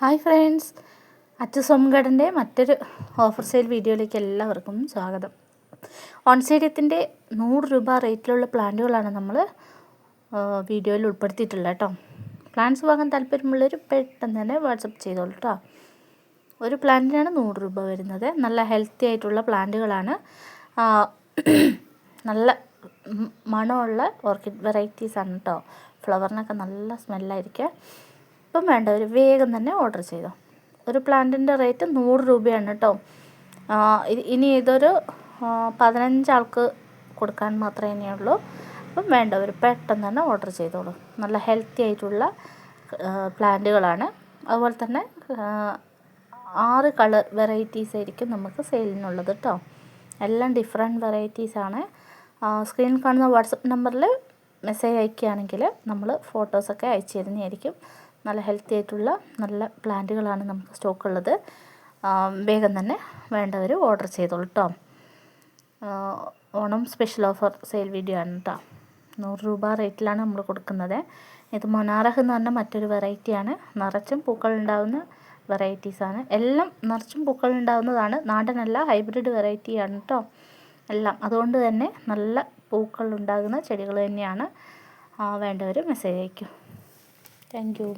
Hi friends, Achus home ഗാർഡൻ്റെ മറ്റൊരു offer sale വീഡിയോയിലേക്ക് എല്ലാവർക്കും സ്വാഗതം. ഓൺസൈഡത്തിൻ്റെ 100 രൂപ റേറ്റിലുള്ള പ്ലാന്റുകളാണ് നമ്മൾ വീഡിയോയിൽ ഉൾപ്പെടുത്തിയിട്ടുള്ളത് കേട്ടോ. പ്ലാന്റ്സ് വാങ്ങാൻ താല്പര്യമുള്ളവർ പെട്ടെന്ന് തന്നെ വാട്സപ്പ് ചെയ്തോളൂ കേട്ടോ. ഒരു പ്ലാന്റിനാണ് 100 രൂപ വരുന്നത്. നല്ല ഹെൽത്തി ആയിട്ടുള്ള പ്ലാന്റുകളാണ്. നല്ല മണമുള്ള ഓർക്കിഡ് വെറൈറ്റീസാണ് കേട്ടോ. ഫ്ലവറിനൊക്കെ നല്ല സ്മെല്ലായിരിക്കും. ഇപ്പം വേണ്ടവർ വേഗം തന്നെ ഓർഡർ ചെയ്തോ. ഒരു പ്ലാന്റിൻ്റെ റേറ്റ് 100 രൂപയാണ് കേട്ടോ. ഇനി ഇതൊരു 15 ആൾക്ക് കൊടുക്കാൻ മാത്രമേ ഉള്ളൂ. അപ്പം വേണ്ടവർ പെട്ടെന്ന് തന്നെ ഓർഡർ ചെയ്തോളൂ. നല്ല ഹെൽത്തി ആയിട്ടുള്ള പ്ലാന്റുകളാണ്. അതുപോലെ തന്നെ 6 കളർ വെറൈറ്റീസ് ആയിരിക്കും നമുക്ക് സെയിലിനുള്ളത് കേട്ടോ. എല്ലാം ഡിഫറെൻറ്റ് വെറൈറ്റീസാണ്. സ്ക്രീനിൽ കാണുന്ന വാട്സപ്പ് നമ്പറിൽ മെസ്സേജ് അയക്കുകയാണെങ്കിൽ നമ്മൾ ഫോട്ടോസൊക്കെ അയച്ചു തരുന്നതായിരിക്കും. നല്ല ഹെൽത്തി ആയിട്ടുള്ള നല്ല പ്ലാന്റുകളാണ് നമുക്ക് സ്റ്റോക്ക് ഉള്ളത്. വേഗം തന്നെ വേണ്ടവർ ഓർഡർ ചെയ്തോളൂ കേട്ടോ. Onam special offer sale video ആണ് കേട്ടോ. 100 രൂപ റേറ്റിലാണ് നമ്മൾ കൊടുക്കുന്നത്. ഇത് മൊനാറഹ് എന്ന് പറഞ്ഞാൽ മറ്റൊരു വെറൈറ്റിയാണ്. നിറച്ചും പൂക്കൾ ഉണ്ടാകുന്ന വെറൈറ്റീസാണ്. എല്ലാം നിറച്ചും പൂക്കൾ ഉണ്ടാകുന്നതാണ്. നാടനല്ല, ഹൈബ്രിഡ് വെറൈറ്റിയാണ് കേട്ടോ എല്ലാം. അതുകൊണ്ട് തന്നെ നല്ല പൂക്കൾ ഉണ്ടാകുന്ന ചെടികൾ തന്നെയാണ്. വേണ്ടവർ മെസ്സേജ് അയക്കും. Thank you.